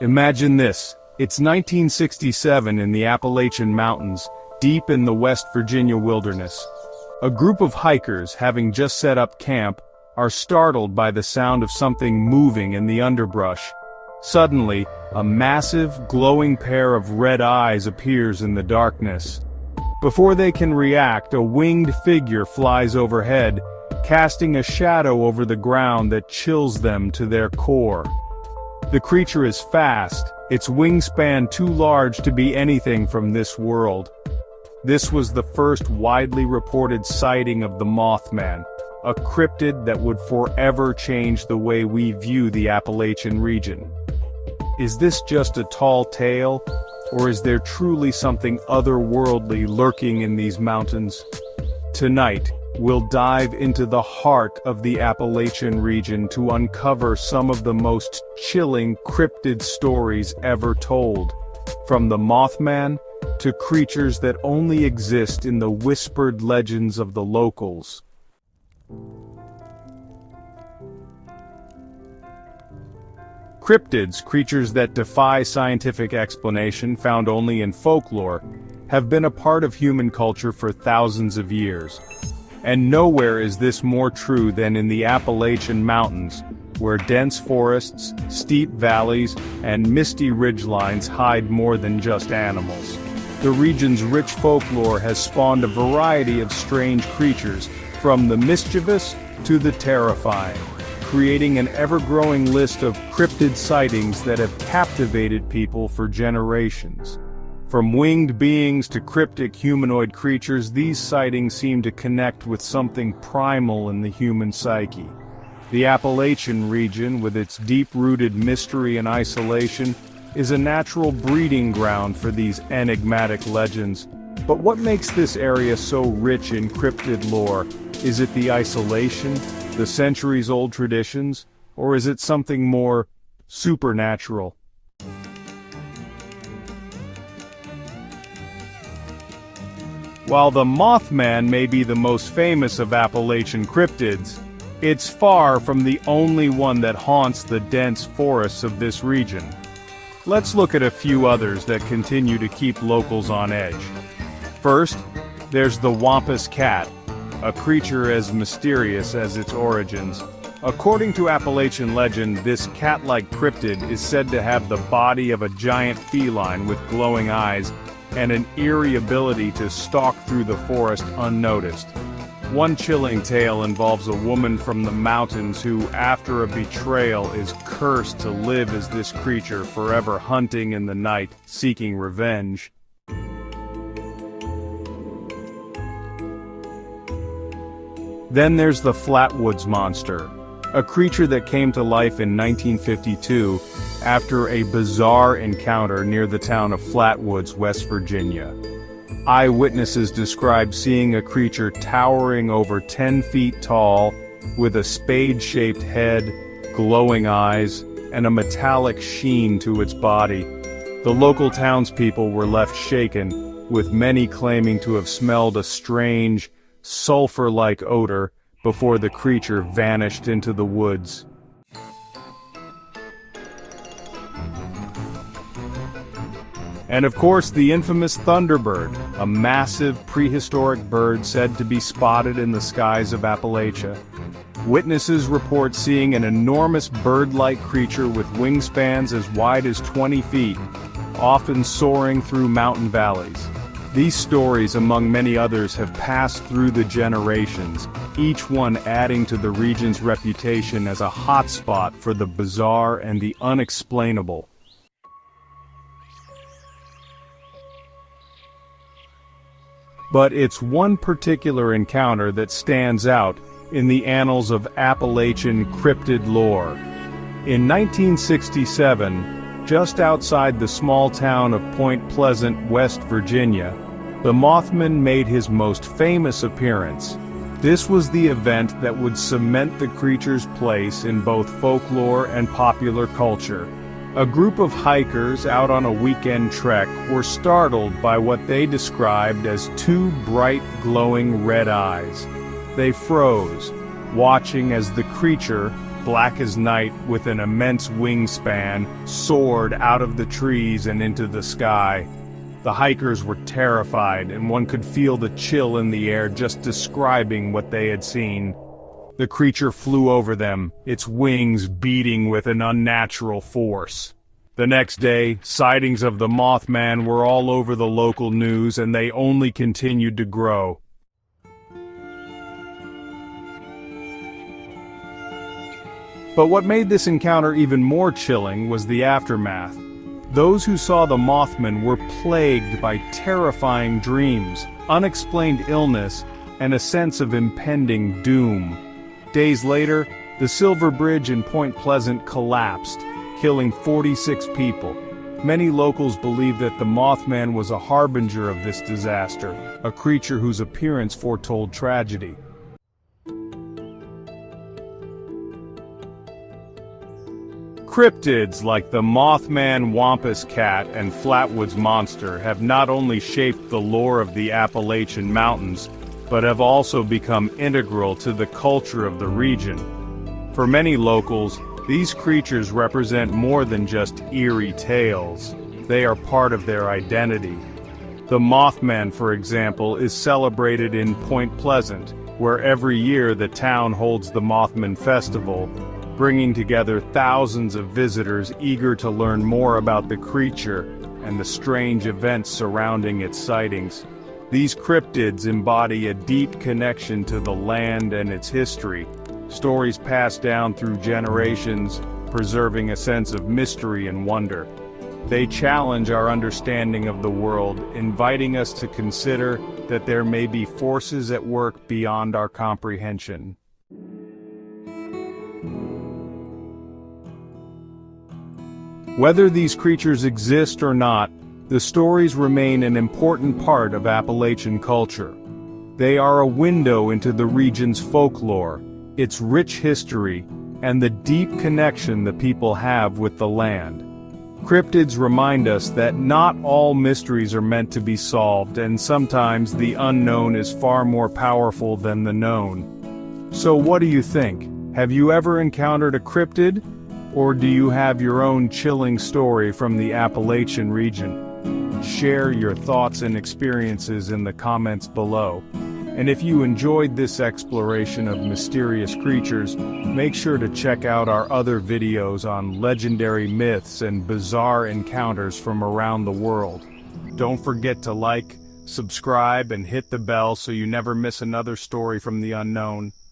Imagine this. It's 1967 in the Appalachian Mountains, deep in the West Virginia wilderness. A group of hikers, having just set up camp, are startled by the sound of something moving in the underbrush. Suddenly, a massive, glowing pair of red eyes appears in the darkness. Before they can react, a winged figure flies overhead, casting a shadow over the ground that chills them to their core. The creature is fast, its wingspan too large to be anything from this world. This was the first widely reported sighting of the Mothman, a cryptid that would forever change the way we view the Appalachian region. Is this just a tall tale, or is there truly something otherworldly lurking in these mountains? Tonight, we'll dive into the heart of the Appalachian region to uncover some of the most chilling cryptid stories ever told, from the Mothman to creatures that only exist in the whispered legends of the locals. Cryptids, creatures that defy scientific explanation found only in folklore, have been a part of human culture for thousands of years. And nowhere is this more true than in the Appalachian Mountains, where dense forests, steep valleys, and misty ridgelines hide more than just animals. The region's rich folklore has spawned a variety of strange creatures, from the mischievous to the terrifying, creating an ever-growing list of cryptid sightings that have captivated people for generations. From winged beings to cryptic humanoid creatures, these sightings seem to connect with something primal in the human psyche. The Appalachian region, with its deep-rooted mystery and isolation, is a natural breeding ground for these enigmatic legends. But what makes this area so rich in cryptid lore? Is it the isolation, the centuries-old traditions, or is it something more supernatural? While the Mothman may be the most famous of Appalachian cryptids, it's far from the only one that haunts the dense forests of this region. Let's look at a few others that continue to keep locals on edge. First, there's the Wampus Cat, a creature as mysterious as its origins. According to Appalachian legend, this cat-like cryptid is said to have the body of a giant feline with glowing eyes and an eerie ability to stalk through the forest unnoticed. One chilling tale involves a woman from the mountains who, after a betrayal, is cursed to live as this creature, forever hunting in the night, seeking revenge. Then there's the Flatwoods Monster, a creature that came to life in 1952 after a bizarre encounter near the town of Flatwoods, West Virginia. Eyewitnesses describe seeing a creature towering over 10 feet tall, with a spade-shaped head, glowing eyes, and a metallic sheen to its body. The local townspeople were left shaken, with many claiming to have smelled a strange, sulfur-like odor before the creature vanished into the woods. And of course, the infamous Thunderbird, a massive prehistoric bird said to be spotted in the skies of Appalachia. Witnesses report seeing an enormous bird-like creature with wingspans as wide as 20 feet, often soaring through mountain valleys. These stories, among many others, have passed through the generations, each one adding to the region's reputation as a hotspot for the bizarre and the unexplainable. But it's one particular encounter that stands out in the annals of Appalachian cryptid lore. In 1967, just outside the small town of Point Pleasant, West Virginia, the Mothman made his most famous appearance. This was the event that would cement the creature's place in both folklore and popular culture. A group of hikers out on a weekend trek were startled by what they described as two bright, glowing red eyes. They froze, watching as the creature, black as night with an immense wingspan, soared out of the trees and into the sky. The hikers were terrified, and one could feel the chill in the air just describing what they had seen. The creature flew over them, its wings beating with an unnatural force. The next day, sightings of the Mothman were all over the local news, and they only continued to grow. But what made this encounter even more chilling was the aftermath. Those who saw the Mothman were plagued by terrifying dreams, unexplained illness, and a sense of impending doom. Days later, the Silver Bridge in Point Pleasant collapsed, killing 46 people. Many locals believe that the Mothman was a harbinger of this disaster, a creature whose appearance foretold tragedy. Cryptids like the Mothman, Wampus Cat, and Flatwoods Monster have not only shaped the lore of the Appalachian Mountains, but have also become integral to the culture of the region. For many locals, these creatures represent more than just eerie tales. They are part of their identity. The Mothman, for example, is celebrated in Point Pleasant, where every year the town holds the Mothman Festival, bringing together thousands of visitors eager to learn more about the creature and the strange events surrounding its sightings. These cryptids embody a deep connection to the land and its history, stories passed down through generations, preserving a sense of mystery and wonder. They challenge our understanding of the world, inviting us to consider that there may be forces at work beyond our comprehension. Whether these creatures exist or not, the stories remain an important part of Appalachian culture. They are a window into the region's folklore, its rich history, and the deep connection the people have with the land. Cryptids remind us that not all mysteries are meant to be solved, and sometimes the unknown is far more powerful than the known. So what do you think? Have you ever encountered a cryptid? Or do you have your own chilling story from the Appalachian region? Share your thoughts and experiences in the comments below. And if you enjoyed this exploration of mysterious creatures, make sure to check out our other videos on legendary myths and bizarre encounters from around the world. Don't forget to like, subscribe, and hit the bell so you never miss another story from the unknown.